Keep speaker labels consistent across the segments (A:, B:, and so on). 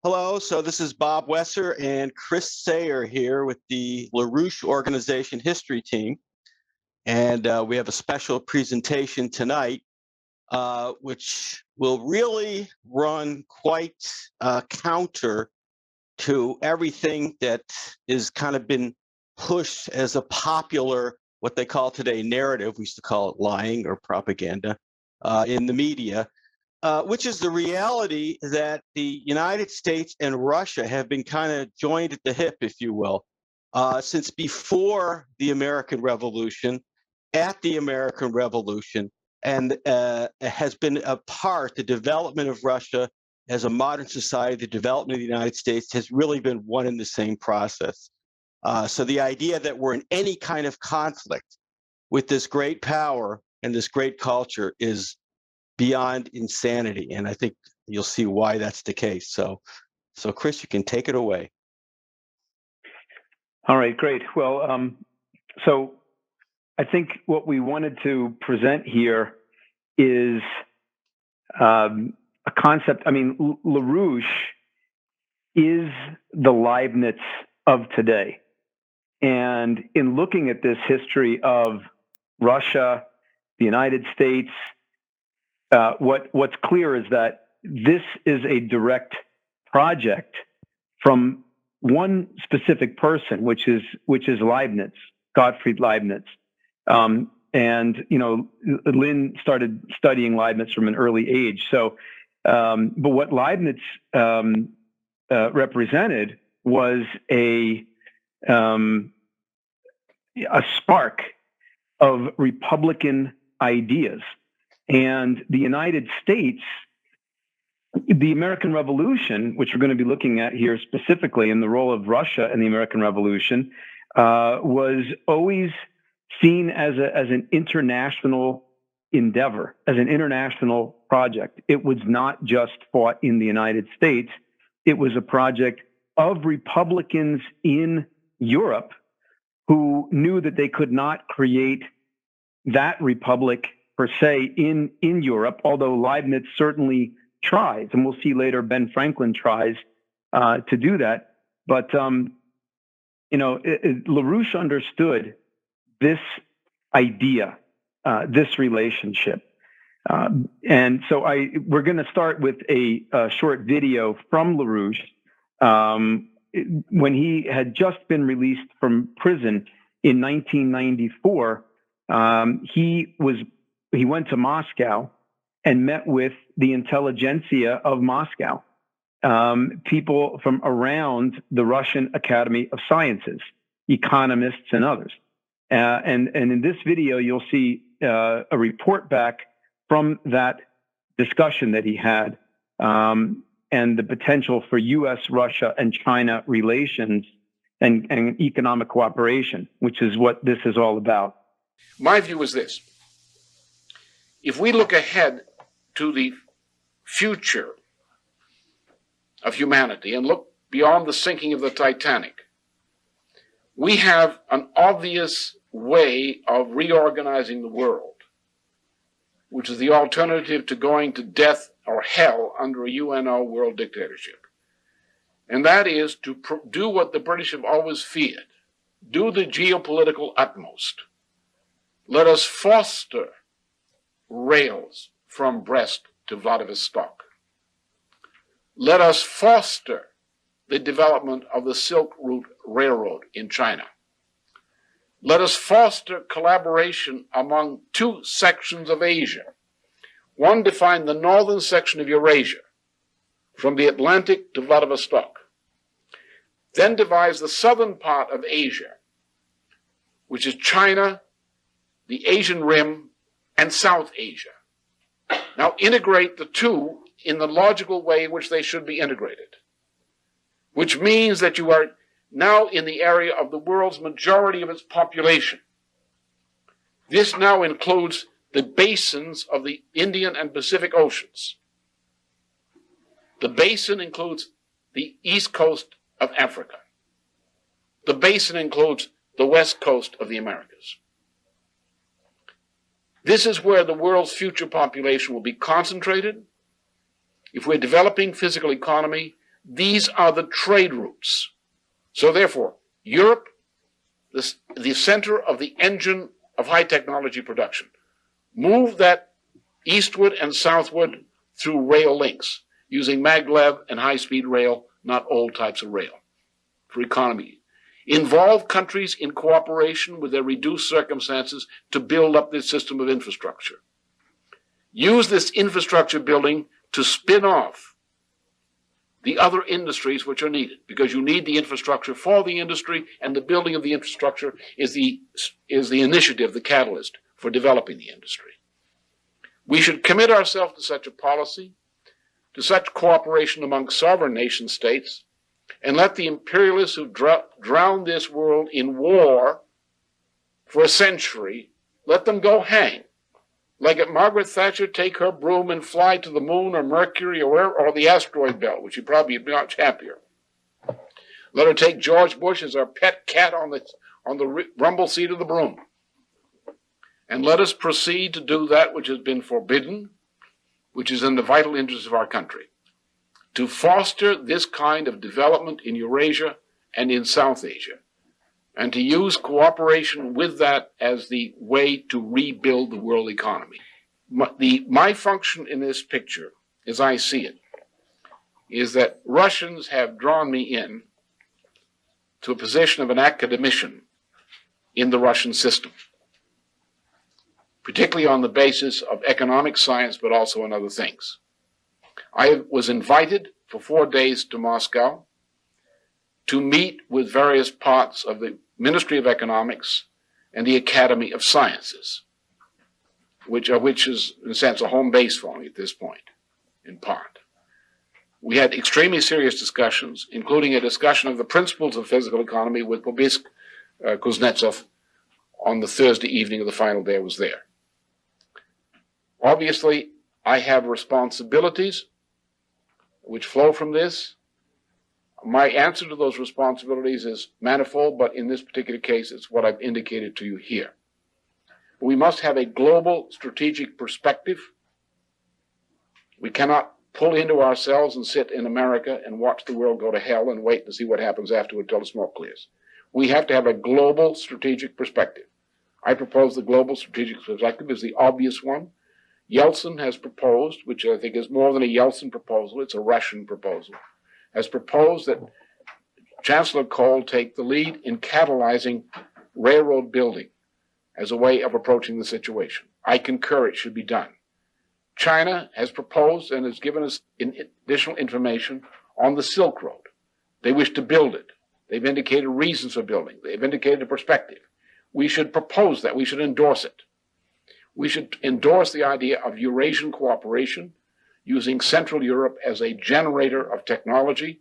A: Hello, so this is Bob Wesser and Chris Sare here with the LaRouche Organization History Team. And we have a special presentation tonight, which will really run quite counter to everything that is kind of been pushed as a popular, what they call today, narrative. We used to call it lying or propaganda in the media. Which is the reality that the United States and Russia have been kind of joined at the hip, if you will, since before the American Revolution, at the American Revolution, and has been a part, the development of Russia as a modern society, the development of the United States has really been one and the same process. So the idea that we're in any kind of conflict with this great power and this great culture is beyond insanity, and I think you'll see why that's the case. So Chris, you can take it away.
B: All right, great. Well, so I think what we wanted to present here is a concept. I mean, LaRouche is the Leibniz of today, and in looking at this history of Russia, the United States, what's clear is that this is a direct project from one specific person, which is Leibniz, Gottfried Leibniz. And Lynn started studying Leibniz from an early age. So, but what Leibniz represented was a spark of Republican ideas. And the United States, the American Revolution, which we're going to be looking at here specifically in the role of Russia in the American Revolution, was always seen as an international endeavor, as an international project. It was not just fought in the United States. It was a project of Republicans in Europe who knew that they could not create that republic per se in Europe, although Leibniz certainly tries, and we'll see later Ben Franklin tries to do that. But LaRouche understood this idea, this relationship, and so we're going to start with a short video from LaRouche when he had just been released from prison in 1994. He went to Moscow and met with the intelligentsia of Moscow, people from around the Russian Academy of Sciences, economists and others. And in this video, you'll see a report back from that discussion that he had and the potential for U.S., Russia, and China relations and economic cooperation, which is what this is all about.
C: My view is this. If we look ahead to the future of humanity and look beyond the sinking of the Titanic, we have an obvious way of reorganizing the world, which is the alternative to going to death or hell under a UNO world dictatorship. And that is to do what the British have always feared, do the geopolitical utmost. Let us foster rails from Brest to Vladivostok. Let us foster the development of the Silk Route Railroad in China. Let us foster collaboration among two sections of Asia. One defined the northern section of Eurasia, from the Atlantic to Vladivostok. Then divides the southern part of Asia, which is China, the Asian Rim, and South Asia. Now integrate the two in the logical way in which they should be integrated, which means that you are now in the area of the world's majority of its population. This now includes the basins of the Indian and Pacific Oceans. The basin includes the east coast of Africa. The basin includes the west coast of the Americas. This is where the world's future population will be concentrated. If we're developing physical economy, These are the trade routes. So therefore, Europe, the center of the engine of high technology production, move that eastward and southward through rail links, using maglev and high-speed rail, not old types of rail, for economy. Involve countries in cooperation with their reduced circumstances to build up this system of infrastructure. Use this infrastructure building to spin off the other industries which are needed, because you need the infrastructure for the industry, and the building of the infrastructure is the initiative, the catalyst for developing the industry. We should commit ourselves to such a policy, to such cooperation among sovereign nation states, and let the imperialists who drowned this world in war for a century, let them go hang. Like Margaret Thatcher, take her broom and fly to the moon or Mercury or the asteroid belt, which would probably be much happier. Let her take George Bush as our pet cat on the rumble seat of the broom. And let us proceed to do that which has been forbidden, which is in the vital interest of our country, to foster this kind of development in Eurasia and in South Asia, and to use cooperation with that as the way to rebuild the world economy. My function in this picture, as I see it, is that Russians have drawn me in to a position of an academician in the Russian system, particularly on the basis of economic science, but also on other things. I was invited for 4 days to Moscow to meet with various parts of the Ministry of Economics and the Academy of Sciences, which is, in a sense, a home base for me at this point, in part. We had extremely serious discussions, including a discussion of the principles of physical economy with Boris Kuznetsov on the Thursday evening of the final day I was there. Obviously, I have responsibilities which flow from this. My answer to those responsibilities is manifold, but in this particular case, it's what I've indicated to you here. We must have a global strategic perspective. We cannot pull into ourselves and sit in America and watch the world go to hell and wait to see what happens afterward until the smoke clears. We have to have a global strategic perspective. I propose the global strategic perspective is the obvious one. Yeltsin has proposed, which I think is more than a Yeltsin proposal, it's a Russian proposal, has proposed that Chancellor Kohl take the lead in catalyzing railroad building as a way of approaching the situation. I concur it should be done. China has proposed and has given us additional information on the Silk Road. They wish to build it. They've indicated reasons for building. They've indicated a perspective. We should propose that. We should endorse it. We should endorse the idea of Eurasian cooperation, using Central Europe as a generator of technology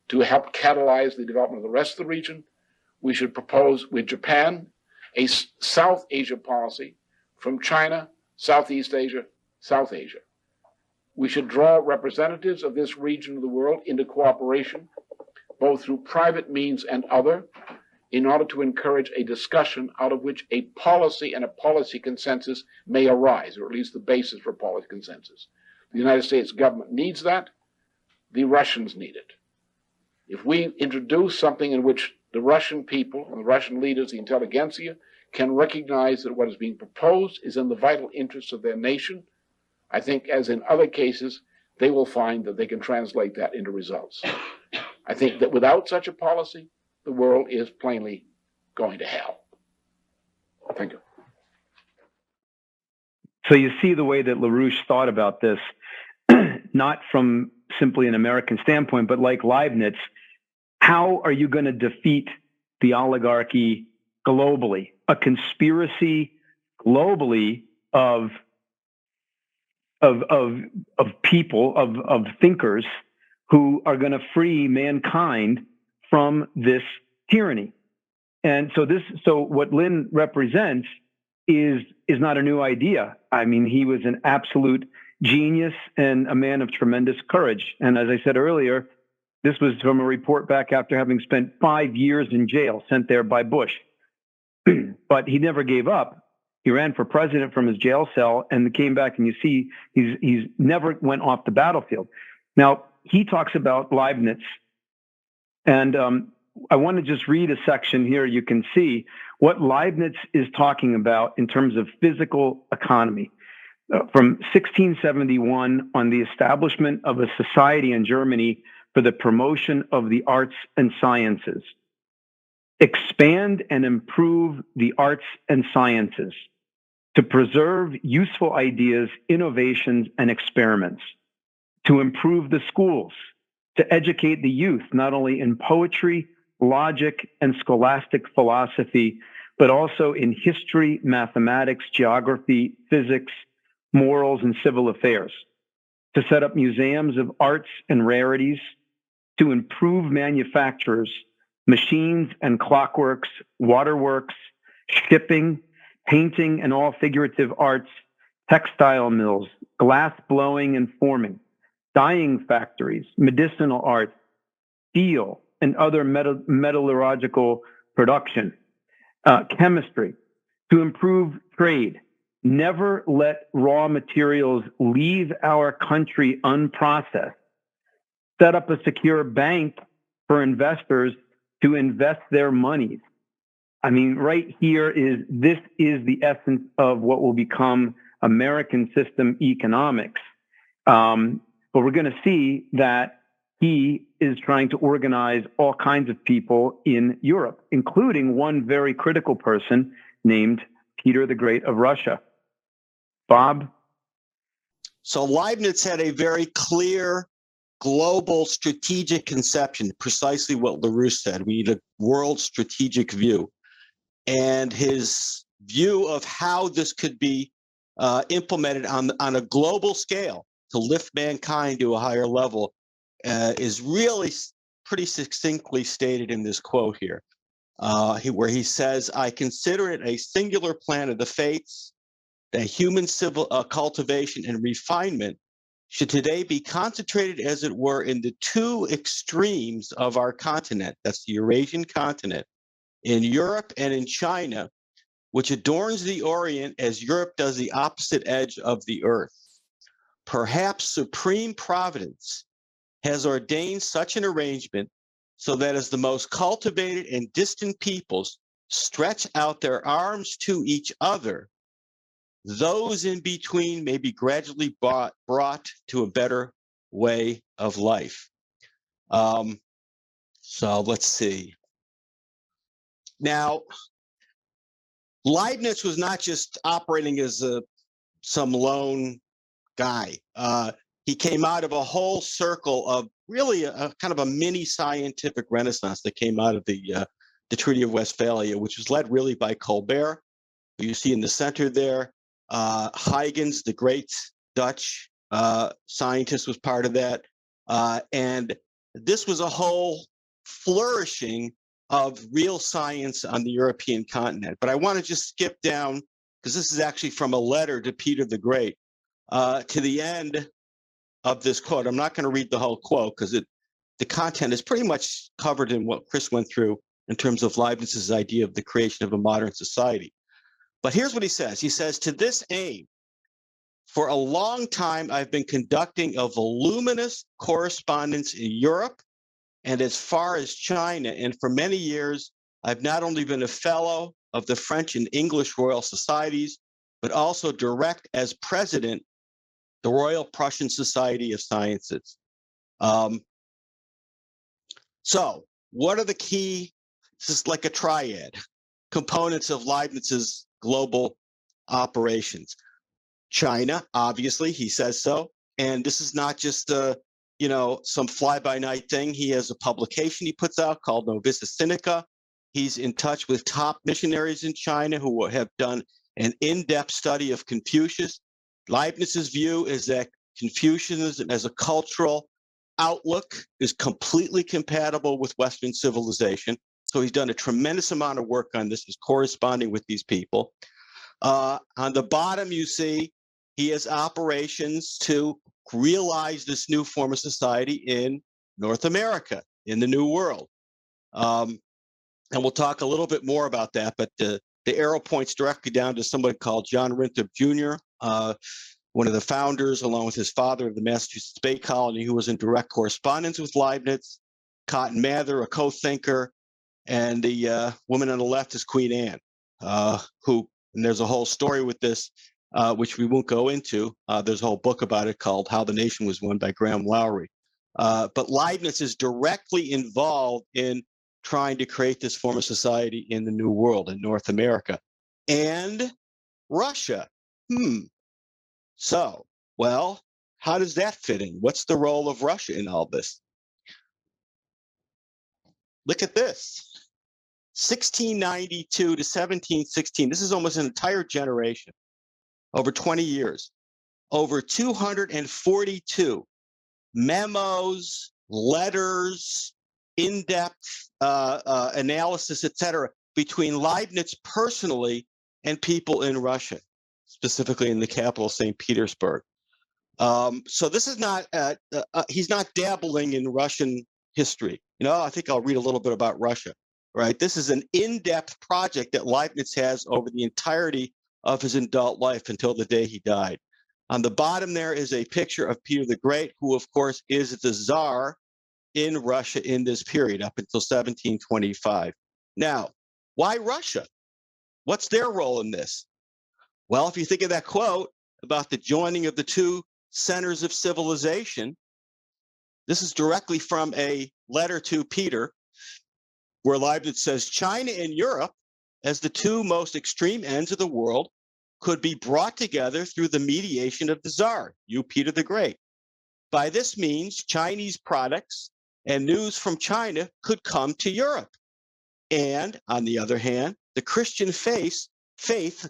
C: to help catalyze the development of the rest of the region. We should propose with Japan a South Asia policy from China, Southeast Asia, South Asia. We should draw representatives of this region of the world into cooperation, both through private means and other, in order to encourage a discussion out of which a policy and a policy consensus may arise, or at least the basis for policy consensus. The United States government needs that. The Russians need it. If we introduce something in which the Russian people and the Russian leaders, the intelligentsia, can recognize that what is being proposed is in the vital interests of their nation, I think, as in other cases, they will find that they can translate that into results. I think that without such a policy, the world is plainly going to hell. Thank you.
B: So you see the way that LaRouche thought about this, not from simply an American standpoint, but like Leibniz, how are you going to defeat the oligarchy globally? A conspiracy globally of people, of thinkers who are going to free mankind from this tyranny. And so what Lynn represents is not a new idea. I mean, he was an absolute genius and a man of tremendous courage. And as I said earlier, this was from a report back after having spent 5 years in jail, sent there by Bush. But he never gave up. He ran for president from his jail cell and came back, and you see he's never went off the battlefield. Now, he talks about Leibniz, and I want to just read a section here. You can see what Leibniz is talking about in terms of physical economy. From 1671 on the establishment of a society in Germany for the promotion of the arts and sciences. Expand and improve the arts and sciences to preserve useful ideas, innovations, and experiments, to improve the schools, to educate the youth, not only in poetry, logic, and scholastic philosophy, but also in history, mathematics, geography, physics, morals, and civil affairs, to set up museums of arts and rarities, to improve manufactures, machines and clockworks, waterworks, shipping, painting and all figurative arts, textile mills, glass blowing and forming, dyeing factories, medicinal arts, steel and other metallurgical production, chemistry, to improve trade. Never let raw materials leave our country unprocessed. Set up a secure bank for investors to invest their monies. I mean, right here this is the essence of what will become American system economics. But we're going to see that he is trying to organize all kinds of people in Europe, including one very critical person named Peter the Great of Russia. Bob?
A: So Leibniz had a very clear global strategic conception, precisely what LaRouche said. We need a world strategic view. And his view of how this could be implemented on a global scale to lift mankind to a higher level is really pretty succinctly stated in this quote here, where he says, "I consider it a singular plan of the fates that human civil cultivation and refinement should today be concentrated, as it were, in the two extremes of our continent," that's the Eurasian continent, "in Europe and in China, which adorns the Orient as Europe does the opposite edge of the earth. Perhaps supreme providence has ordained such an arrangement so that as the most cultivated and distant peoples stretch out their arms to each other, those in between may be gradually brought to a better way of life." So let's see. Now, Leibniz was not just operating as some lone guy. He came out of a whole circle of really a kind of a mini scientific renaissance that came out of the Treaty of Westphalia, which was led really by Colbert, who you see in the center there. Huygens, the great Dutch scientist, was part of that. And this was a whole flourishing of real science on the European continent. But I want to just skip down, because this is actually from a letter to Peter the Great, to the end of this quote. I'm not going to read the whole quote because the content is pretty much covered in what Chris went through in terms of Leibniz's idea of the creation of a modern society. But here's what he says. He says, "To this aim, for a long time, I've been conducting a voluminous correspondence in Europe and as far as China. And for many years, I've not only been a fellow of the French and English Royal Societies, but also direct as president the Royal Prussian Society of Sciences." So what are the key, this is like a triad, components of Leibniz's global operations? China, obviously, he says so. And this is not just some fly-by-night thing. He has a publication he puts out called Novissa Sinica. He's in touch with top missionaries in China who have done an in-depth study of Confucius. Leibniz's view is that Confucianism as a cultural outlook is completely compatible with Western civilization. So he's done a tremendous amount of work on this. He's corresponding with these people. On the bottom, you see he has operations to realize this new form of society in North America, in the New World. And we'll talk a little bit more about that, but the arrow points directly down to someone called John Winthrop Jr., one of the founders, along with his father, of the Massachusetts Bay Colony, who was in direct correspondence with Leibniz, Cotton Mather, a co-thinker, and the woman on the left is Queen Anne, who, and there's a whole story with this, which we won't go into. There's a whole book about it called How the Nation Was Won by Graham Lowry. But Leibniz is directly involved in trying to create this form of society in the New World, in North America. And Russia. So, well, how does that fit in? What's the role of Russia in all this? Look at this. 1692 to 1716. This is almost an entire generation, over 20 years. Over 242 memos, letters, in-depth analysis, etc., between Leibniz personally and people in Russia, specifically in the capital, St. Petersburg. So this is not, he's not dabbling in Russian history. I think I'll read a little bit about Russia, right? This is an in-depth project that Leibniz has over the entirety of his adult life until the day he died. On the bottom there is a picture of Peter the Great, who of course is the Tsar in Russia in this period up until 1725. Now, why Russia? What's their role in this? Well, if you think of that quote about the joining of the two centers of civilization, this is directly from a letter to Peter, where Leibniz says, China and Europe, as the two most extreme ends of the world, could be brought together through the mediation of the Tsar, you, Peter the Great. By this means, Chinese products and news from China could come to Europe. And on the other hand, the Christian faith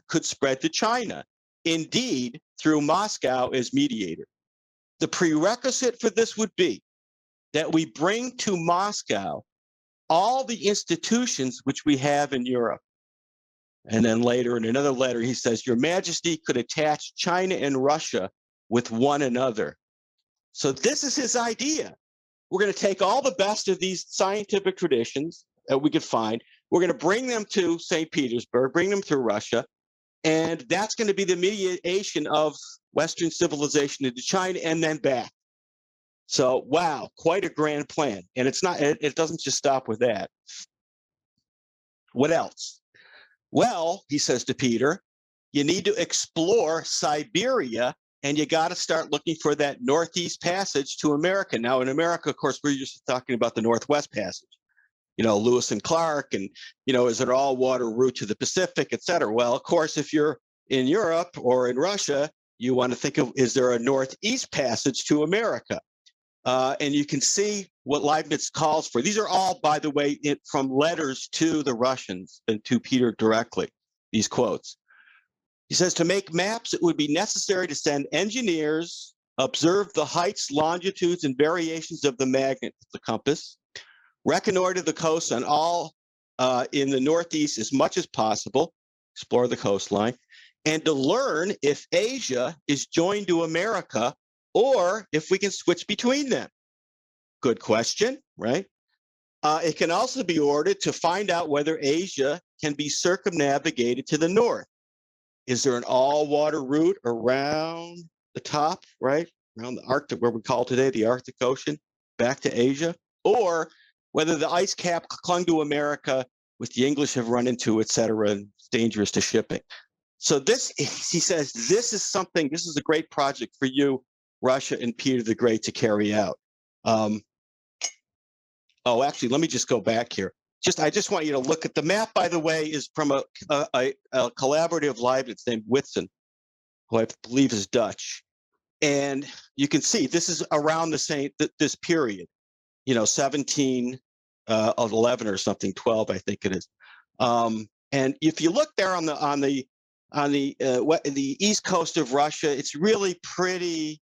A: could spread to China, indeed, through Moscow as mediator. The prerequisite for this would be that we bring to Moscow all the institutions which we have in Europe. And then later in another letter, he says, Your Majesty could attach China and Russia with one another. So this is his idea. We're going to take all the best of these scientific traditions that we could find. We're going to bring them to St. Petersburg, bring them to Russia, and that's going to be the mediation of Western civilization into China and then back. So, wow, quite a grand plan. And it's not, it doesn't just stop with that. What else? Well, he says to Peter, you need to explore Siberia, and you got to start looking for that Northeast Passage to America. Now, in America, of course, we're just talking about the Northwest Passage. Lewis and Clark, and, is it an all-water route to the Pacific, et cetera? Well, of course, if you're in Europe or in Russia, you want to think of, is there a Northeast Passage to America? And you can see what Leibniz calls for. These are all, by the way, from letters to the Russians and to Peter directly, these quotes. He says, to make maps, it would be necessary to send engineers, observe the heights, longitudes, and variations of the magnet, the compass, reconnoiter the coast on all in the Northeast as much as possible, explore the coastline, and to learn if Asia is joined to America or if we can switch between them. Good question, right? It can also be ordered to find out whether Asia can be circumnavigated to the north. Is there an all-water route around the top, right? Around the Arctic, where we call today the Arctic Ocean, back to Asia? Or whether the ice cap clung to America, which the English have run into, et cetera, and it's dangerous to shipping. So this, he says, this is a great project for you, Russia and Peter the Great, to carry out. Actually, let me just go back here. I just want you to look at the map, by the way, is from a collaborative Leibniz named Wesser, who I believe is Dutch. And you can see this is around the same, this period, 1711 or something, 12, I think it is. And if you look there on the east coast of Russia, it's really pretty,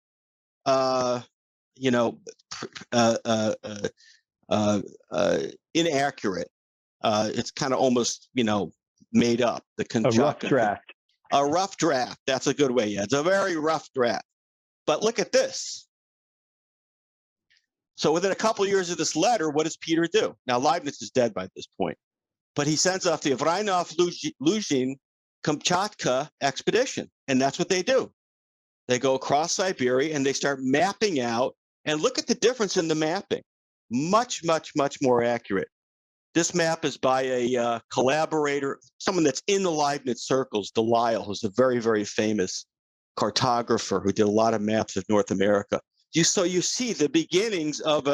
A: inaccurate. It's kind of almost, made up.
B: A rough draft.
A: A rough draft. That's a good way. Yeah, it's a very rough draft. But look at this. So within a couple of years of this letter, what does Peter do? Now, Leibniz is dead by this point, but he sends off the Vranov-Luzhin Kamchatka expedition, and that's what they do. They go across Siberia and they start mapping out, and look at the difference in the mapping. Much, much, much more accurate. This map is by a collaborator, someone that's in the Leibniz circles, Delisle, who's a very, very famous cartographer who did a lot of maps of North America. So you see the beginnings of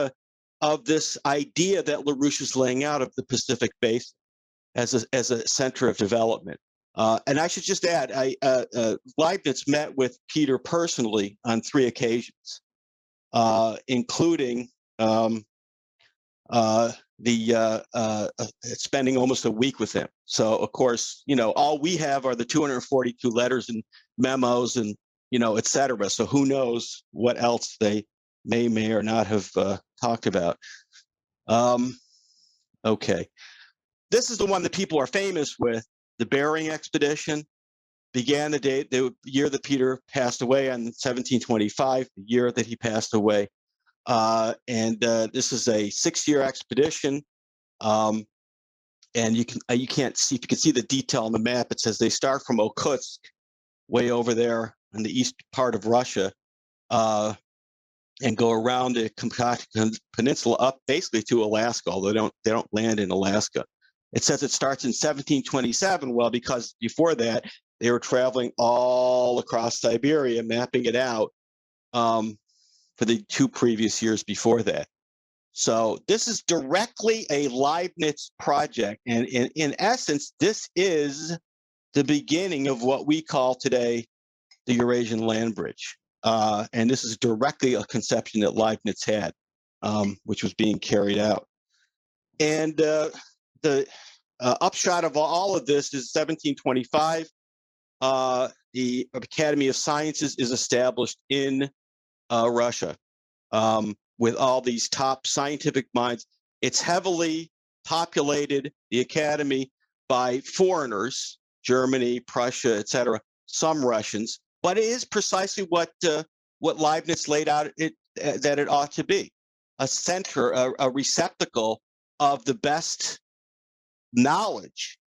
A: this idea that LaRouche is laying out of the Pacific Basin as a center of development. And I should just add, Leibniz met with Peter personally on 3 occasions, including spending almost a week with him. So, of course, all we have are the 242 letters and memos and, et cetera. So who knows what else they may or not have talked about. Okay. This is the one that people are famous with. The Bering Expedition began the year that Peter passed away on 1725, the year that he passed away. And this is a 6-year expedition. And you can see the detail on the map. It says they start from Okhotsk, way over there in the east part of Russia, and go around the Kamchatka Peninsula up basically to Alaska, although they don't land in Alaska. It says it starts in 1727. Well, because before that, they were traveling all across Siberia, mapping it out for the 2 previous years before that. So this is directly a Leibniz project. And in essence, this is the beginning of what we call today the Eurasian land bridge. And this is directly a conception that Leibniz had, which was being carried out. And the upshot of all of this is 1725. The Academy of Sciences is established in Russia with all these top scientific minds. It's heavily populated, the Academy, by foreigners, Germany, Prussia, etc., some Russians, but it is precisely what Leibniz laid out that it ought to be, a center, a receptacle of the best knowledge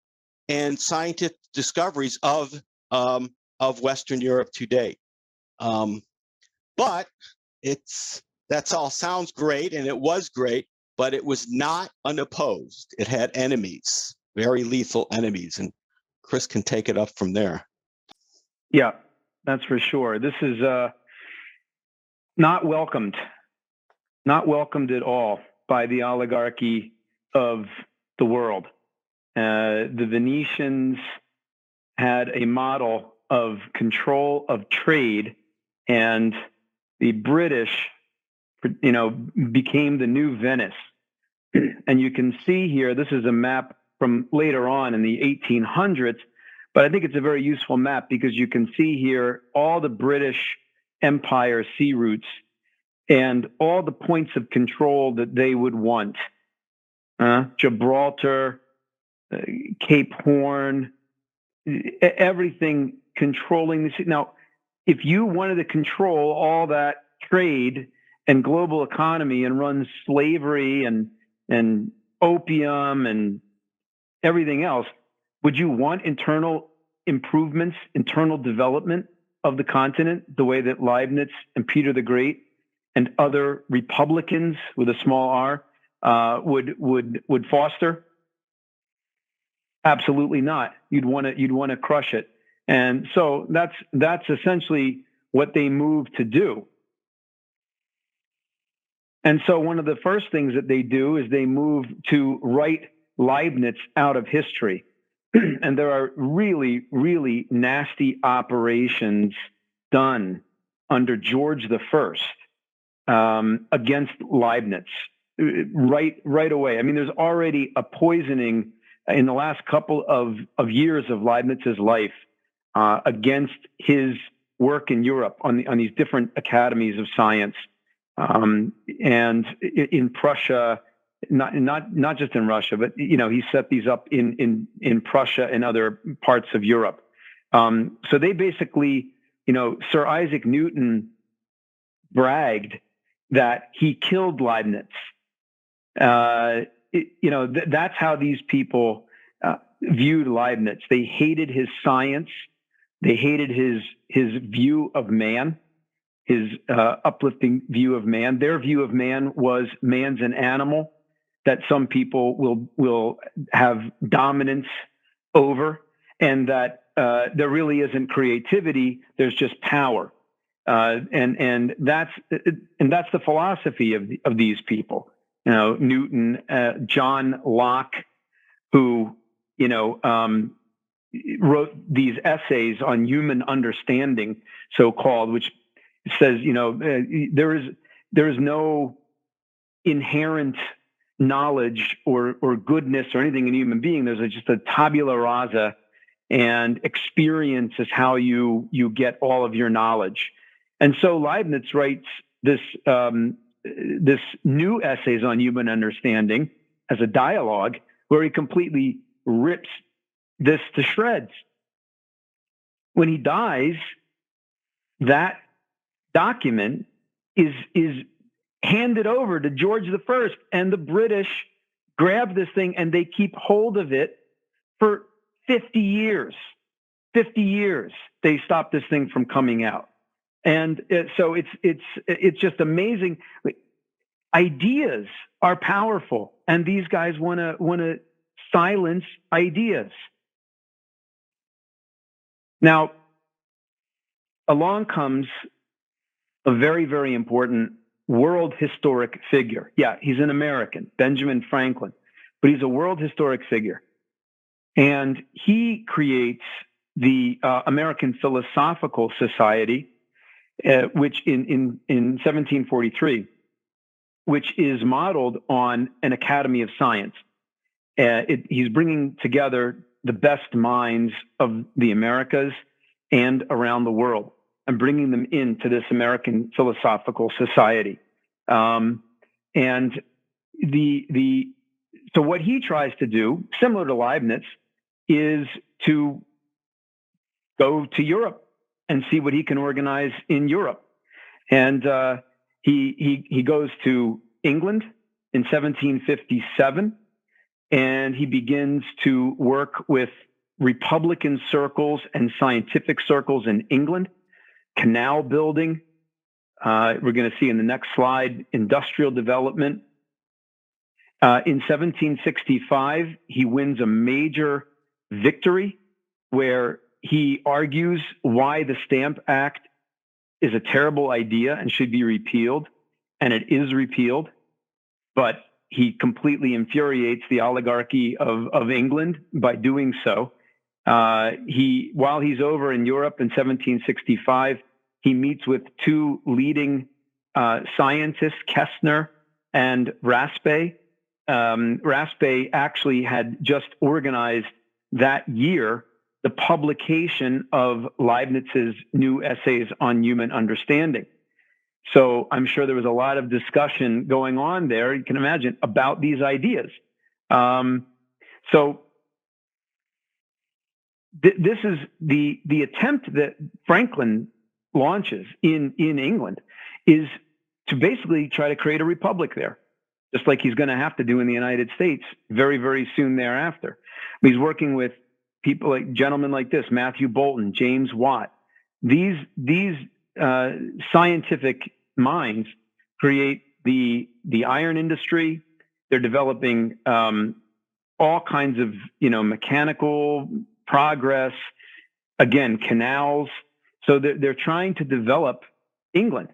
A: and scientific discoveries of Western Europe to date. But that's all sounds great, and it was great, but it was not unopposed. It had enemies, very lethal enemies, and Chris can take it up from there.
B: Yeah, that's for sure. This is not welcomed at all by the oligarchy of the world. The Venetians had a model of control of trade, and the British, became the new Venice. And you can see here, this is a map from later on in the 1800s, but I think it's a very useful map because you can see here all the British Empire sea routes and all the points of control that they would want. Gibraltar, Cape Horn, everything controlling the sea. Now, if you wanted to control all that trade and global economy and run slavery and opium and everything else, would you want internal improvements, internal development of the continent the way that Leibniz and Peter the Great and other Republicans with a small r would foster? Absolutely not. You'd want to crush it. And so that's essentially what they moved to do. And so one of the first things that they do is they move to write Leibniz out of history. And there are really, really nasty operations done under George I against Leibniz right away. I mean, there's already a poisoning in the last couple of years of Leibniz's life against his work in Europe on these different academies of science, and in Prussia, not just in Russia, but he set these up in Prussia and other parts of Europe. So they basically, Sir Isaac Newton bragged that he killed Leibniz. That's how these people viewed Leibniz. They hated his science. They hated his view of man, his uplifting view of man. Their view of man was man's an animal that some people will have dominance over, and that there really isn't creativity. There's just power, and that's the philosophy of these people. You know, Newton, John Locke, who wrote these essays on human understanding, so-called, which says, there is no inherent knowledge or goodness or anything in a human being. There's just a tabula rasa, and experience is how you get all of your knowledge. And so Leibniz writes this new essays on human understanding as a dialogue where he completely rips this to shreds. When he dies, that document is handed over to George I, and the British grab this thing and they keep hold of it for 50 years. 50 years they stop this thing from coming out. And so it's just amazing. Ideas are powerful, and these guys want to silence ideas. Now, along comes a very, very important world historic figure. Yeah, he's an American, Benjamin Franklin, but he's a world historic figure. And he creates the American Philosophical Society, which in 1743, which is modeled on an Academy of Science. He's bringing together the best minds of the Americas and around the world, and bringing them into this American Philosophical Society. So what he tries to do, similar to Leibniz, is to go to Europe and see what he can organize in Europe. And he goes to England in 1757, and he begins to work with Republican circles and scientific circles in England, canal building. We're going to see in the next slide, industrial development. In 1765, he wins a major victory where he argues why the Stamp Act is a terrible idea and should be repealed, and it is repealed, but he completely infuriates the oligarchy of England by doing so. While he's over in Europe in 1765, he meets with two leading scientists, Kestner and Raspe. Raspe actually had just organized that year the publication of Leibniz's new essays on human understanding. So I'm sure there was a lot of discussion going on there, you can imagine, about these ideas. This is the attempt that Franklin launches in England, is to basically try to create a republic there, just like he's going to have to do in the United States very, very soon thereafter. He's working with people like gentlemen like this, Matthew Boulton, James Watt. These scientific minds create the iron industry. They're developing all kinds of mechanical progress, again, canals. So they're trying to develop England.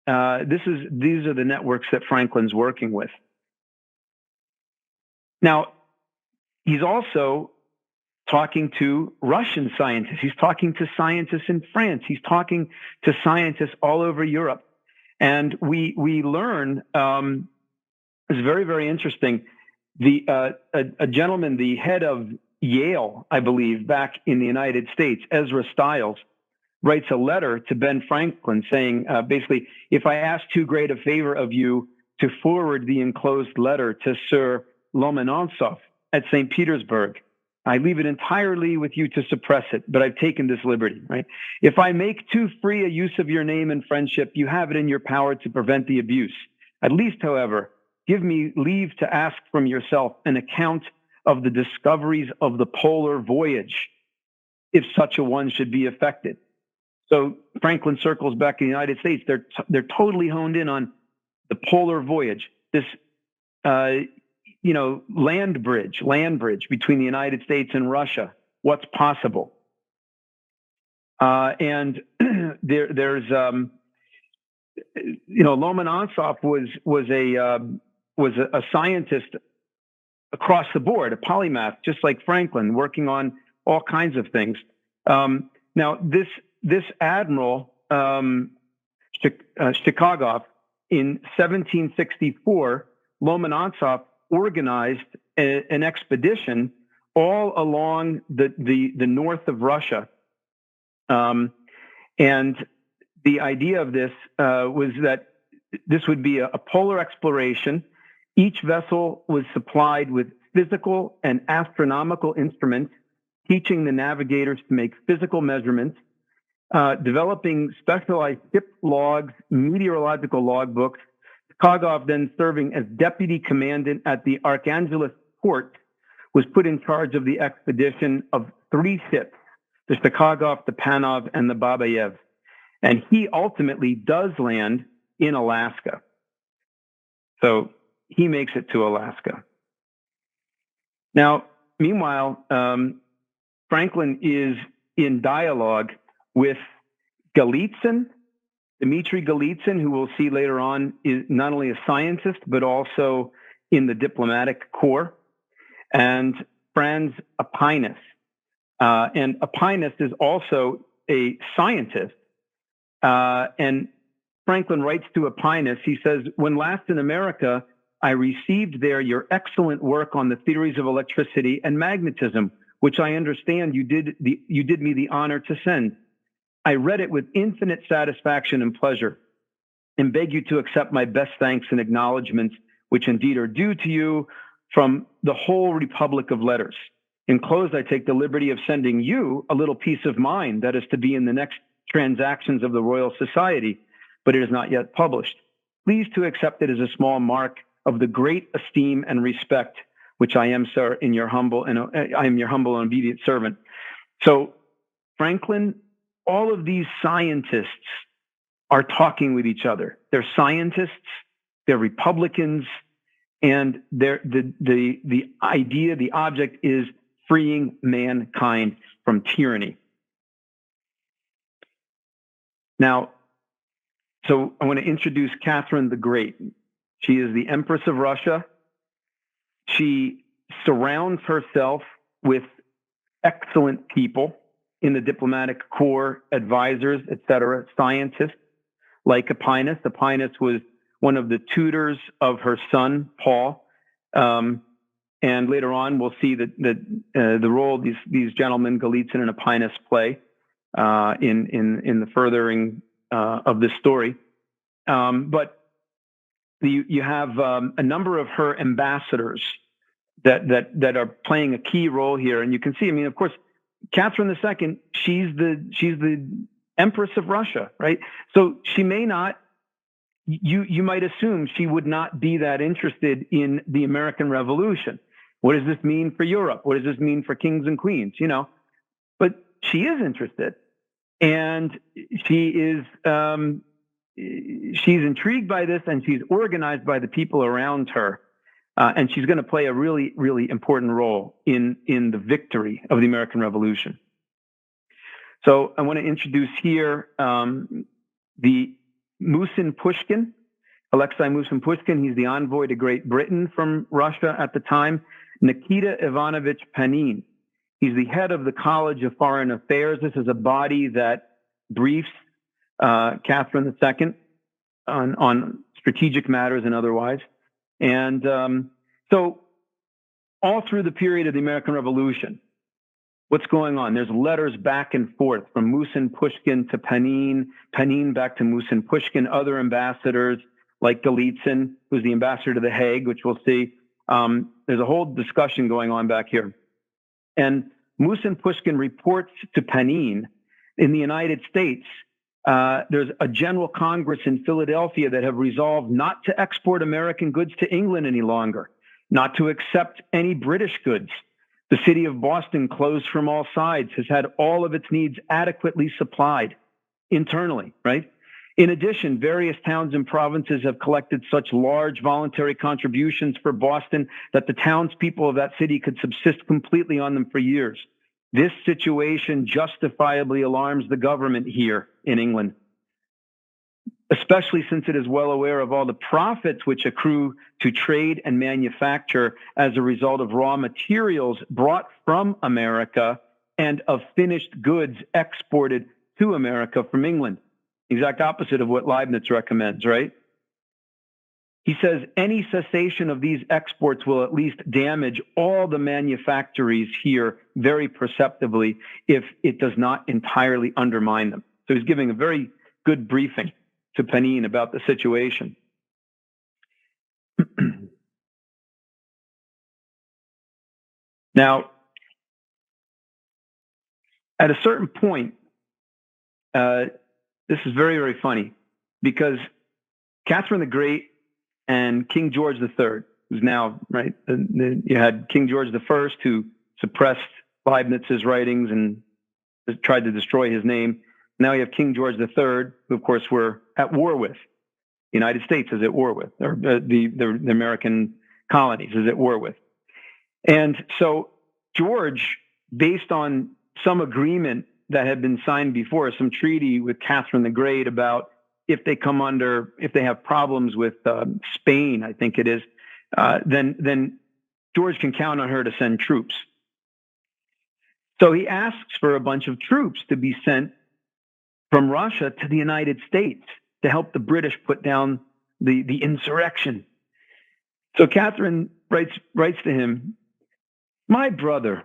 B: These are the networks that Franklin's working with. Now, he's also talking to Russian scientists. He's talking to scientists in France. He's talking to scientists all over Europe. And we learn, it's very, very interesting, a gentleman, the head of Yale, I believe, back in the United States, Ezra Stiles, writes a letter to Ben Franklin saying, basically, if I ask too great a favor of you to forward the enclosed letter to Sir Lomonosov at St. Petersburg, I leave it entirely with you to suppress it, but I've taken this liberty, right? If I make too free a use of your name and friendship, you have it in your power to prevent the abuse. At least, however, give me leave to ask from yourself an account of the discoveries of the polar voyage. if such a one should be effected. So Franklin circles back in the United States. They're totally honed in on the polar voyage, this land bridge between the United States and Russia. What's possible? And there's Lomonosov was a scientist across the board, a polymath, just like Franklin, working on all kinds of things. Now, this admiral, Shikagov, in 1764, Lomonosov organized an expedition all along the north of Russia. And the idea of this was that this would be a polar exploration. Each vessel was supplied with physical and astronomical instruments, teaching the navigators to make physical measurements, developing specialized ship logs, meteorological logbooks. Shikagov, then serving as deputy commandant at the Archangelsk port, was put in charge of the expedition of 3 ships, the Shikagov, the Panov, and the Babayev. And he ultimately does land in Alaska. So he makes it to Alaska. Now, meanwhile, Franklin is in dialogue with Golitsyn, Dmitry Golitsyn, who we'll see later on is not only a scientist, but also in the diplomatic corps, and Franz Apinis. And Apinis is also a scientist. And Franklin writes to Apinis, he says, "When last in America, I received there your excellent work on the theories of electricity and magnetism, which I understand you did me the honor to send. I read it with infinite satisfaction and pleasure, and beg you to accept my best thanks and acknowledgments, which indeed are due to you from the whole Republic of Letters. Enclosed, I take the liberty of sending you a little piece of mine that is to be in the next transactions of the Royal Society, but it is not yet published. Please to accept it as a small mark of the great esteem and respect which I am, sir, I am your humble and obedient servant." So Franklin, all of these scientists are talking with each other. They're scientists, they're Republicans, and the idea, the object is freeing mankind from tyranny. Now, so I want to introduce Catherine the Great. She is the Empress of Russia. She surrounds herself with excellent people in the diplomatic corps, advisors, etc., scientists like Apinis. Apinis was one of the tutors of her son, Paul. And later on, we'll see that the role these gentlemen, Golitsyn and Apinis, play in the furthering of this story. But you have a number of her ambassadors that are playing a key role here, and you can see. I mean, of course, Catherine II, she's the Empress of Russia, right? So she may not. You might assume she would not be that interested in the American Revolution. What does this mean for Europe? What does this mean for kings and queens? But she is interested, and she is. She's intrigued by this, and she's organized by the people around her, and she's going to play a really, really important role in the victory of the American Revolution. So I want to introduce here the Musin Pushkin, Alexei Musin Pushkin. He's the envoy to Great Britain from Russia at the time. Nikita Ivanovich Panin. He's the head of the College of Foreign Affairs. This is a body that briefs Catherine II on strategic matters and otherwise. And so all through the period of the American Revolution, what's going on? There's letters back and forth from Musin Pushkin to Panin, Panin back to Musin Pushkin, other ambassadors like Golitsyn, who's the ambassador to The Hague, which we'll see. There's a whole discussion going on back here. And Musin Pushkin reports to Panin in the United States. There's a General Congress in Philadelphia that have resolved not to export American goods to England any longer, not to accept any British goods. The city of Boston, closed from all sides, has had all of its needs adequately supplied internally, right? In addition, various towns and provinces have collected such large voluntary contributions for Boston that the townspeople of that city could subsist completely on them for years. This situation justifiably alarms the government here in England, especially since it is well aware of all the profits which accrue to trade and manufacture as a result of raw materials brought from America and of finished goods exported to America from England. Exact opposite of what Leibniz recommends, right? He says any cessation of these exports will at least damage all the manufactories here very perceptibly if it does not entirely undermine them. So he's giving a very good briefing to Panin about the situation. Now, at a certain point, this is very, very funny because Catherine the Great and King George III, who's now, right, you had King George I, who suppressed Leibniz's writings and tried to destroy his name. Now you have King George III, who, of course, we're at war with. The United States is at war with, or the American colonies is at war with. And so George, based on some agreement that had been signed before, some treaty with Catherine the Great about if they have problems with Spain, I think it is, then George can count on her to send troops. So he asks for a bunch of troops to be sent from Russia to the United States to help the British put down the insurrection. So Catherine writes to him, "My brother,"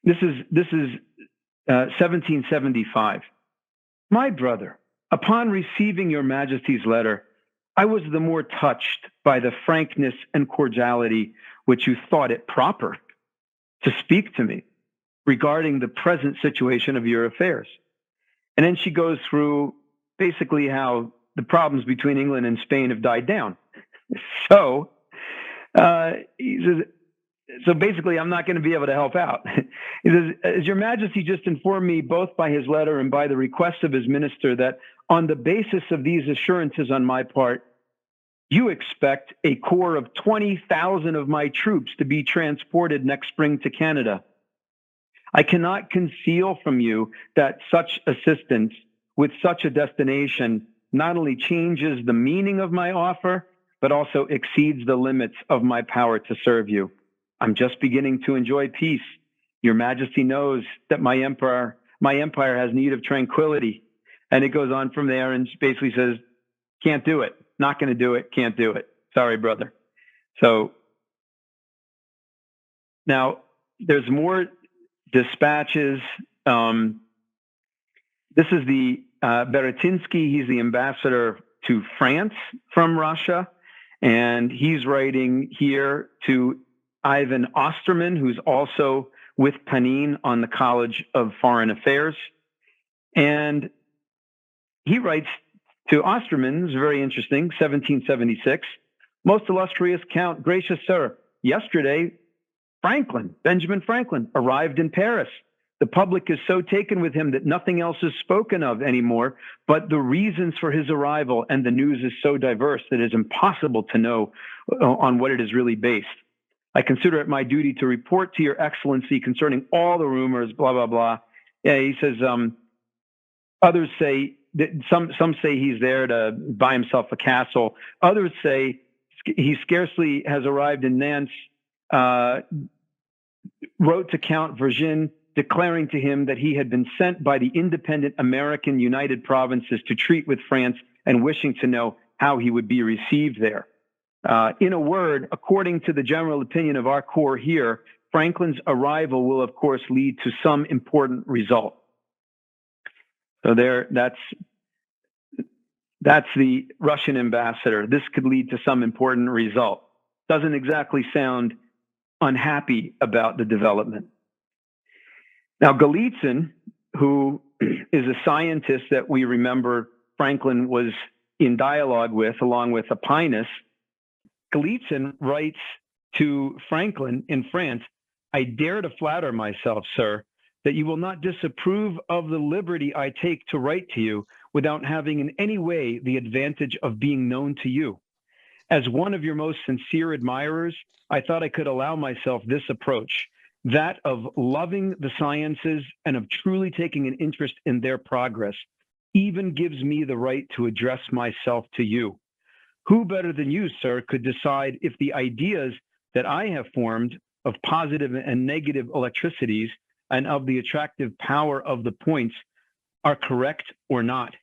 B: this is 1775. "My brother, upon receiving your Majesty's letter, I was the more touched by the frankness and cordiality which you thought it proper to speak to me regarding the present situation of your affairs." And then she goes through basically how the problems between England and Spain have died down. So he says, so basically, I'm not going to be able to help out. He says, "As your Majesty just informed me, both by his letter and by the request of his minister, that on the basis of these assurances on my part, you expect a corps of 20,000 of my troops to be transported next spring to Canada. I cannot conceal from you that such assistance with such a destination not only changes the meaning of my offer, but also exceeds the limits of my power to serve you. I'm just beginning to enjoy peace. Your Majesty knows that my empire has need of tranquility." And it goes on from there and basically says, "Can't do it. Not going to do it. Can't do it. Sorry, brother." So now there's more dispatches. This is the Beretinsky. He's the ambassador to France from Russia. And he's writing here to Ivan Osterman, who's also with Panin on the College of Foreign Affairs. And he writes to Osterman, it's very interesting, 1776, "Most illustrious Count, gracious sir, yesterday Benjamin Franklin, arrived in Paris. The public is so taken with him that nothing else is spoken of anymore, but the reasons for his arrival, and the news is so diverse that it is impossible to know on what it is really based. I consider it my duty to report to your excellency concerning all the rumors, blah, blah, blah." Yeah, he says, others say that some say he's there to buy himself a castle. Others say he scarcely has arrived in Nantes, wrote to Count Vergin, declaring to him that he had been sent by the independent American United Provinces to treat with France and wishing to know how he would be received there. In a word, according to the general opinion of our corps here, Franklin's arrival will, of course, lead to some important result. So that's the Russian ambassador. This could lead to some important result. Doesn't exactly sound unhappy about the development. Now, Golitsyn, who is a scientist that we remember Franklin was in dialogue with, along with Aquinas, Golitsyn writes to Franklin in France, I dare to flatter myself, sir, that you will not disapprove of the liberty I take to write to you without having in any way the advantage of being known to you. As one of your most sincere admirers, I thought I could allow myself this approach, that of loving the sciences and of truly taking an interest in their progress, even gives me the right to address myself to you. Who better than you, sir, could decide if the ideas that I have formed of positive and negative electricities and of the attractive power of the points are correct or not?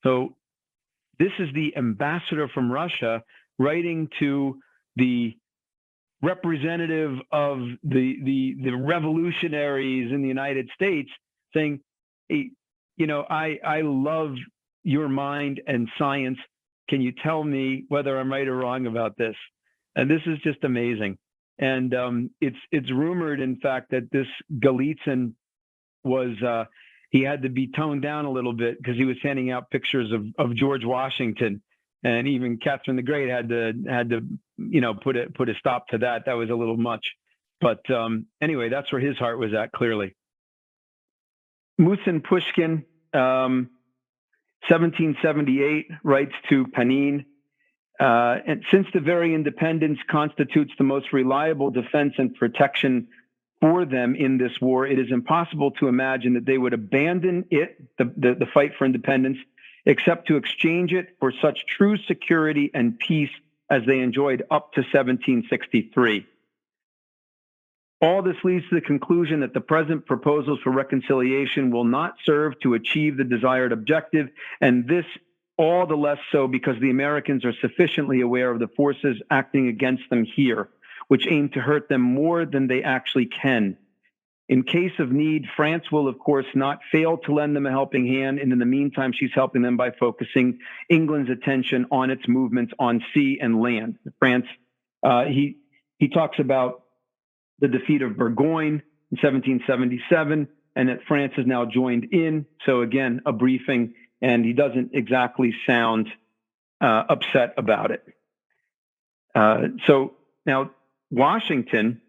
B: So this is the ambassador from Russia writing to the representative of the revolutionaries in the United States, saying, hey, I love your mind and science. Can you tell me whether I'm right or wrong about this? And this is just amazing. And it's rumored, in fact, that this Golitsyn was he had to be toned down a little bit because he was handing out pictures of George Washington, and even Catherine the Great had to put a stop to that. That was a little much. But anyway, that's where his heart was at, clearly. Musin Pushkin, 1778, writes to Panin, and since the very independence constitutes the most reliable defense and protection for them in this war, it is impossible to imagine that they would abandon it, the fight for independence, except to exchange it for such true security and peace as they enjoyed up to 1763. All this leads to the conclusion that the present proposals for reconciliation will not serve to achieve the desired objective, and this all the less so because the Americans are sufficiently aware of the forces acting against them here, which aim to hurt them more than they actually can. In case of need, France will, of course, not fail to lend them a helping hand, and in the meantime, she's helping them by focusing England's attention on its movements on sea and land. France, he talks about the defeat of Burgoyne in 1777, and that France has now joined in. So again, a briefing, and he doesn't exactly sound upset about it. So now Washington,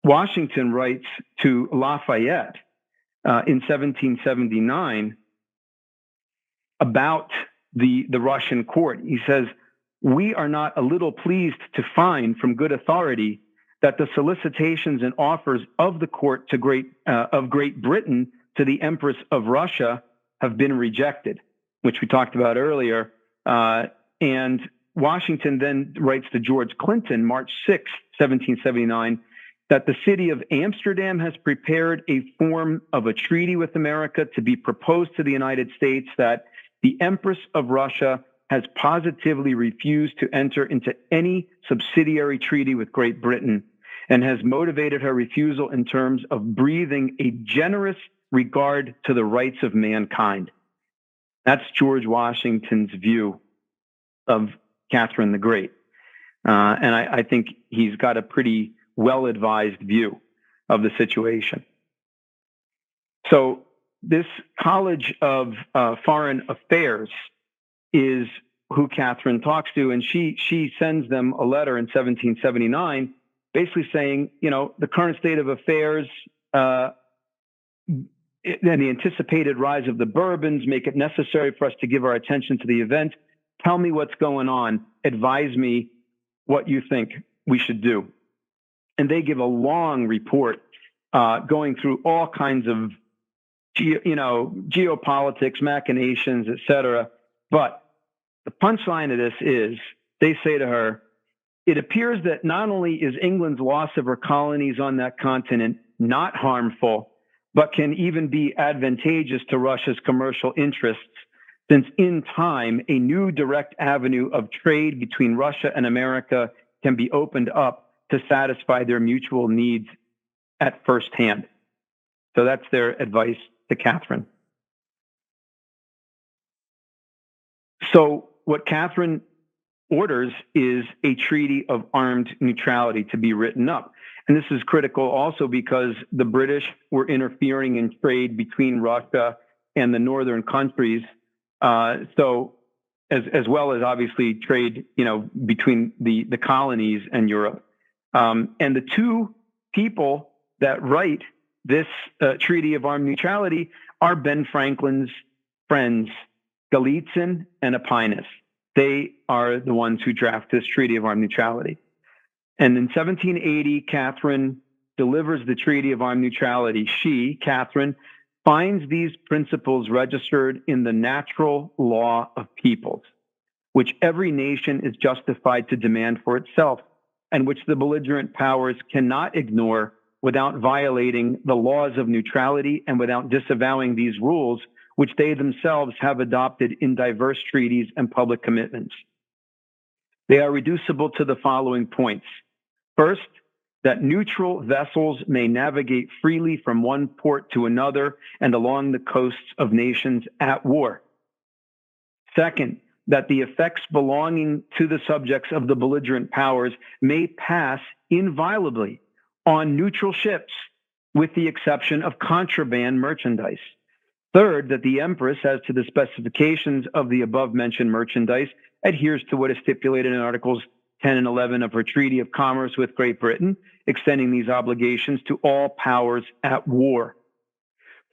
B: Washington writes to Lafayette in 1779 about the Russian court. He says, "We are not a little pleased to find from good authority that the solicitations and offers of the court to Great Britain to the Empress of Russia have been rejected," which we talked about earlier. And Washington then writes to George Clinton, March 6, 1779, that the city of Amsterdam has prepared a form of a treaty with America to be proposed to the United States, that the Empress of Russia has positively refused to enter into any subsidiary treaty with Great Britain and has motivated her refusal in terms of breathing a generous regard to the rights of mankind. That's George Washington's view of Catherine the Great. And I think he's got a pretty well-advised view of the situation. So this College of Foreign Affairs is who Catherine talks to, and she sends them a letter in 1779 basically saying, the current state of affairs and the anticipated rise of the Bourbons make it necessary for us to give our attention to the event. Tell me what's going on. Advise me what you think we should do. And they give a long report going through all kinds of geopolitics, machinations, etc. But the punchline of this is they say to her, it appears that not only is England's loss of her colonies on that continent not harmful, but can even be advantageous to Russia's commercial interests, since in time, a new direct avenue of trade between Russia and America can be opened up to satisfy their mutual needs at first hand. So that's their advice to Catherine. So what Catherine orders is a treaty of armed neutrality to be written up. And this is critical also because the British were interfering in trade between Russia and the northern countries. So as well as obviously trade, between the colonies and Europe. And the two people that write this Treaty of Armed Neutrality are Ben Franklin's friends, Gallitzin and Aquinas. They are the ones who draft this Treaty of Armed Neutrality. And in 1780, Catherine delivers the Treaty of Armed Neutrality. She, Catherine, finds these principles registered in the natural law of peoples, which every nation is justified to demand for itself, and which the belligerent powers cannot ignore without violating the laws of neutrality and without disavowing these rules, which they themselves have adopted in diverse treaties and public commitments. They are reducible to the following points. First, that neutral vessels may navigate freely from one port to another and along the coasts of nations at war. Second, that the effects belonging to the subjects of the belligerent powers may pass inviolably on neutral ships, with the exception of contraband merchandise. Third, that the Empress, as to the specifications of the above-mentioned merchandise, adheres to what is stipulated in Articles 10 and 11 of her Treaty of Commerce with Great Britain, extending these obligations to all powers at war.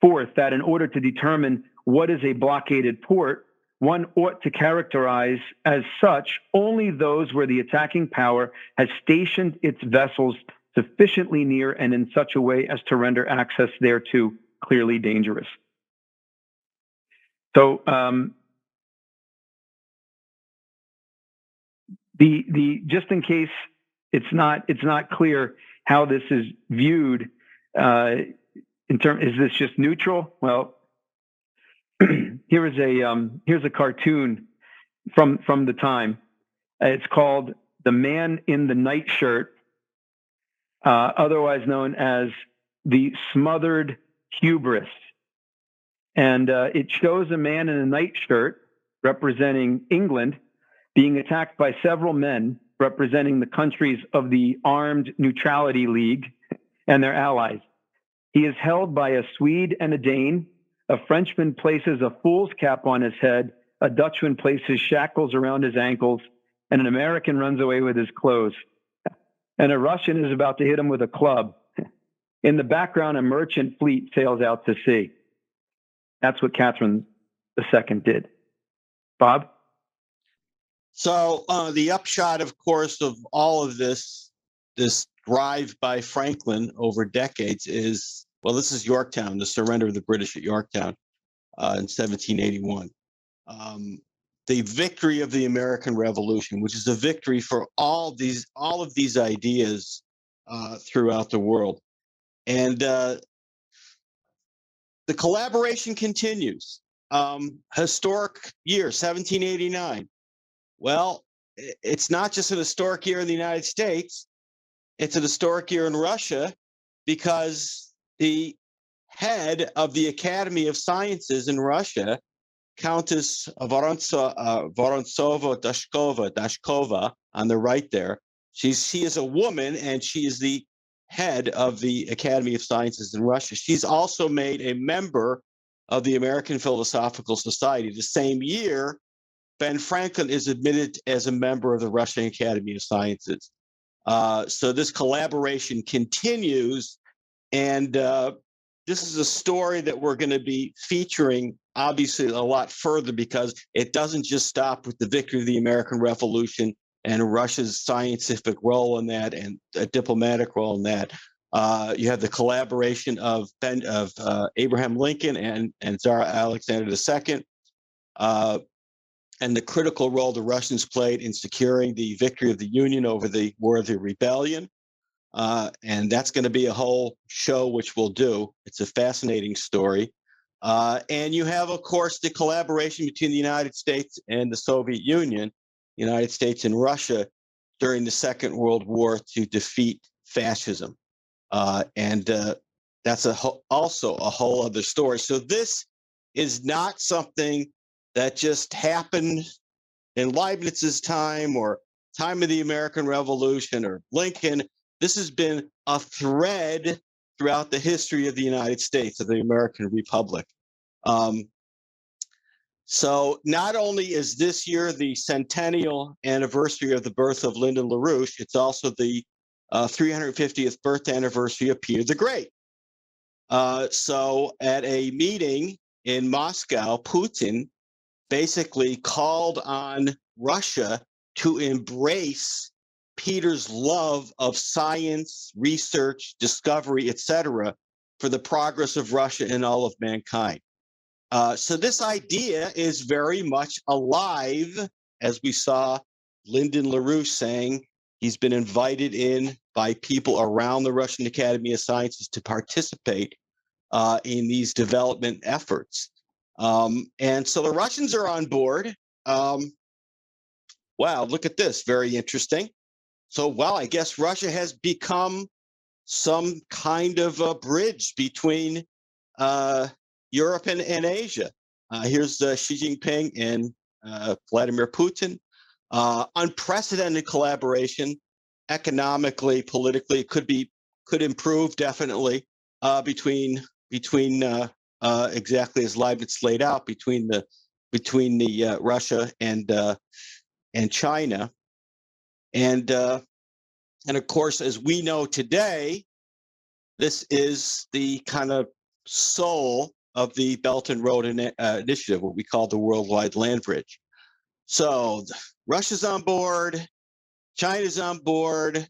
B: Fourth, that in order to determine what is a blockaded port, one ought to characterize as such only those where the attacking power has stationed its vessels sufficiently near and in such a way as to render access thereto clearly dangerous. So just in case it's not clear how this is viewed is this just neutral? Well, here's a cartoon from the time. It's called "The Man in the Nightshirt," otherwise known as the Smothered Hubris. And it shows a man in a nightshirt representing England being attacked by several men representing the countries of the Armed Neutrality League and their allies. He is held by a Swede and a Dane. A Frenchman places a fool's cap on his head. A Dutchman places shackles around his ankles. And an American runs away with his clothes. And a Russian is about to hit him with a club. In the background, a merchant fleet sails out to sea. That's what Catherine II did. Bob?
A: So the upshot, of course, of all of this drive by Franklin over decades is, well, this is Yorktown, the surrender of the British at Yorktown in 1781. The victory of the American Revolution, which is a victory for all of these ideas throughout the world. And the collaboration continues. Historic year, 1789. Well, it's not just an historic year in the United States. It's an historic year in Russia because the head of the Academy of Sciences in Russia, Countess Vorontsova-Dashkova on the right there, she is a woman and she is the head of the Academy of Sciences in Russia. She's also made a member of the American Philosophical Society. The same year, Ben Franklin is admitted as a member of the Russian Academy of Sciences. So this collaboration continues, and this is a story that we're going to be featuring obviously a lot further because it doesn't just stop with the victory of the American Revolution and Russia's scientific role in that and a diplomatic role in that. You have the collaboration of Abraham Lincoln and Tsar Alexander II, and the critical role the Russians played in securing the victory of the Union over the War of the Rebellion. And that's going to be a whole show, which we'll do. It's a fascinating story. And you have, of course, the collaboration between the United States and the Soviet Union, United States and Russia during the Second World War to defeat fascism. And that's also a whole other story. So this is not something that just happened in Leibniz's time or time of the American Revolution or Lincoln. This has been a thread throughout the history of the United States, of the American Republic. So not only is this year the centennial anniversary of the birth of Lyndon LaRouche, it's also the 350th birth anniversary of Peter the Great. So at a meeting in Moscow, Putin basically called on Russia to embrace Peter's love of science, research, discovery, etc., for the progress of Russia and all of mankind. So this idea is very much alive, as we saw Lyndon LaRouche saying. He's been invited in by people around the Russian Academy of Sciences to participate in these development efforts. And so the Russians are on board. Wow, look at this, very interesting. So, well, I guess Russia has become some kind of a bridge between Europe and Asia. Here's Xi Jinping and Vladimir Putin. Unprecedented collaboration, economically, politically, could improve definitely between exactly as Leibniz laid out between the Russia and China, and of course, as we know today, this is the kind of soul of the Belt and Road Initiative, what we call the Worldwide Land Bridge. So Russia's on board, China's on board,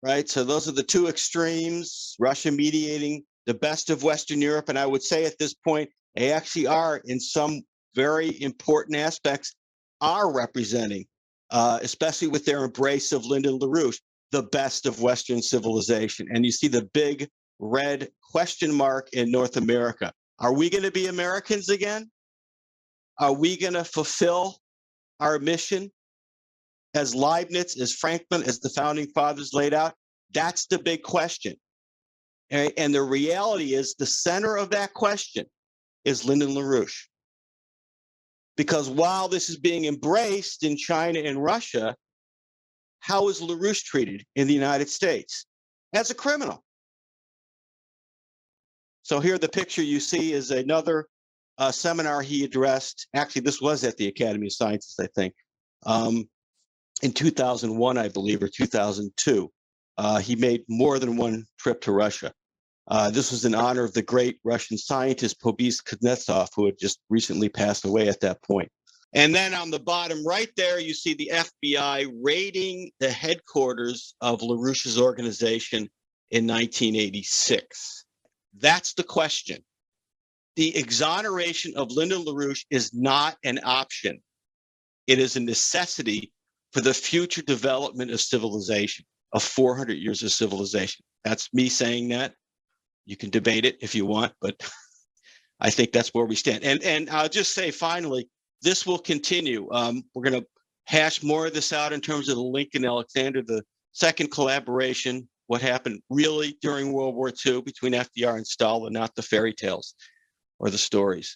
A: right? So those are the two extremes, Russia mediating the best of Western Europe. And I would say at this point, they actually are, in some very important aspects, are representing, especially with their embrace of Lyndon LaRouche, the best of Western civilization. And you see the big red question mark in North America. Are we going to be Americans again? Are we going to fulfill our mission as Leibniz, as Franklin, as the founding fathers laid out? That's the big question. And the reality is the center of that question is Lyndon LaRouche. Because while this is being embraced in China and Russia, how is LaRouche treated in the United States? As a criminal. So here the picture you see is another seminar he addressed. Actually, this was at the Academy of Sciences, I think, in 2001, I believe, or 2002. He made more than one trip to Russia. This was in honor of the great Russian scientist Pobis Kuznetsov, who had just recently passed away at that point. And then on the bottom right there, you see the FBI raiding the headquarters of LaRouche's organization in 1986. That's the question. The exoneration of Lyndon LaRouche is not an option. It is a necessity for the future development of civilization, of 400 years of civilization. That's me saying that. You can debate it if you want, but I think that's where we stand. And I'll just say finally, this will continue. We're going to hash more of this out in terms of the Lincoln Alexander, the second collaboration, what happened really during World War II between FDR and Stalin, not the fairy tales or the stories.